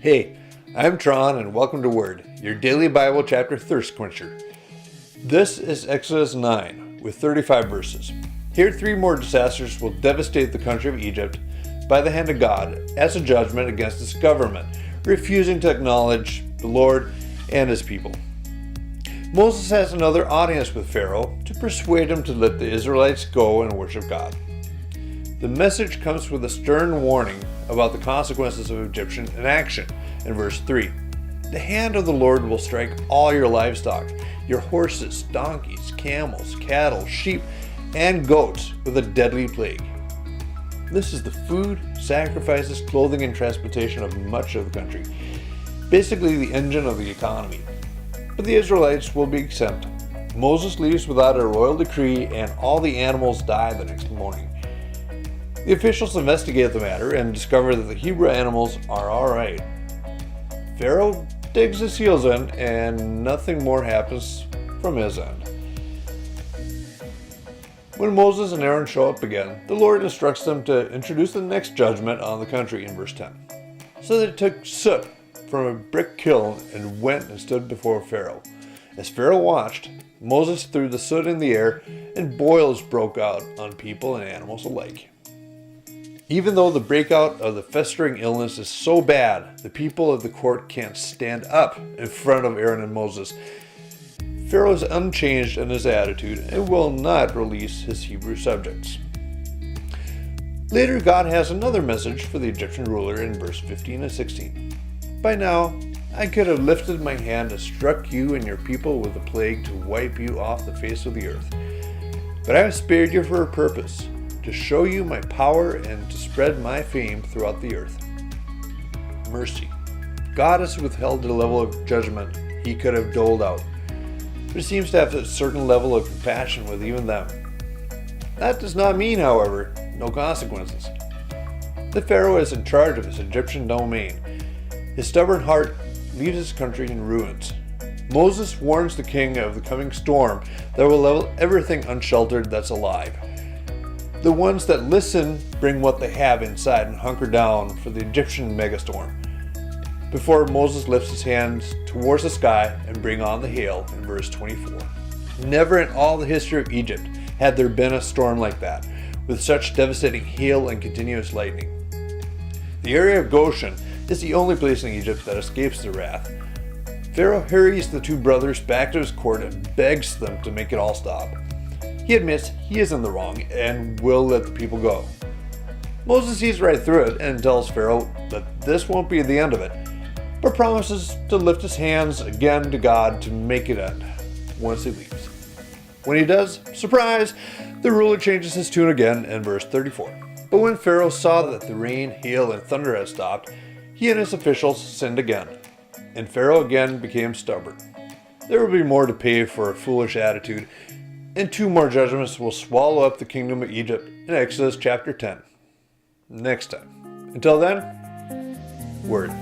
Hey, I'm Tron and welcome to Word, your daily Bible chapter thirst quencher. This is Exodus 9 with 35 verses. Here 3 more disasters will devastate the country of Egypt by the hand of God as a judgment against its government, refusing to acknowledge the Lord and his people. Moses has another audience with Pharaoh to persuade him to let the Israelites go and worship God. The message comes with a stern warning about the consequences of Egyptian inaction in verse 3. The hand of the Lord will strike all your livestock, your horses, donkeys, camels, cattle, sheep, and goats with a deadly plague. This is the food, sacrifices, clothing, and transportation of much of the country. Basically the engine of the economy. But the Israelites will be exempt. Moses leaves without a royal decree and all the animals die the next morning. The officials investigate the matter and discover that the Hebrew animals are alright. Pharaoh digs his heels in and nothing more happens from his end. When Moses and Aaron show up again, the Lord instructs them to introduce the next judgment on the country in verse 10. So they took soot from a brick kiln and went and stood before Pharaoh. As Pharaoh watched, Moses threw the soot in the air and boils broke out on people and animals alike. Even though the breakout of the festering illness is so bad, the people of the court can't stand up in front of Aaron and Moses. Pharaoh is unchanged in his attitude and will not release his Hebrew subjects. Later, God has another message for the Egyptian ruler in verse 15 and 16. By now, I could have lifted my hand and struck you and your people with a plague to wipe you off the face of the earth. But I have spared you for a purpose, to show you my power and to spread my fame throughout the earth. Mercy. God has withheld the level of judgment he could have doled out, but he seems to have a certain level of compassion with even them. That does not mean, however, no consequences. The Pharaoh is in charge of his Egyptian domain. His stubborn heart leaves his country in ruins. Moses warns the king of the coming storm that will level everything unsheltered that's alive. The ones that listen bring what they have inside and hunker down for the Egyptian megastorm. Before Moses lifts his hands towards the sky and bring on the hail in verse 24. Never in all the history of Egypt had there been a storm like that, with such devastating hail and continuous lightning. The area of Goshen is the only place in Egypt that escapes the wrath. Pharaoh hurries the 2 brothers back to his court and begs them to make it all stop. He admits he is in the wrong and will let the people go. Moses sees right through it and tells Pharaoh that this won't be the end of it, but promises to lift his hands again to God to make it end once he leaves. When he does, surprise, the ruler changes his tune again in verse 34. But when Pharaoh saw that the rain, hail, and thunder had stopped, he and his officials sinned again, and Pharaoh again became stubborn. There will be more to pay for a foolish attitude, and 2 more judgments will swallow up the kingdom of Egypt in Exodus chapter 10. Next time. Until then, Word.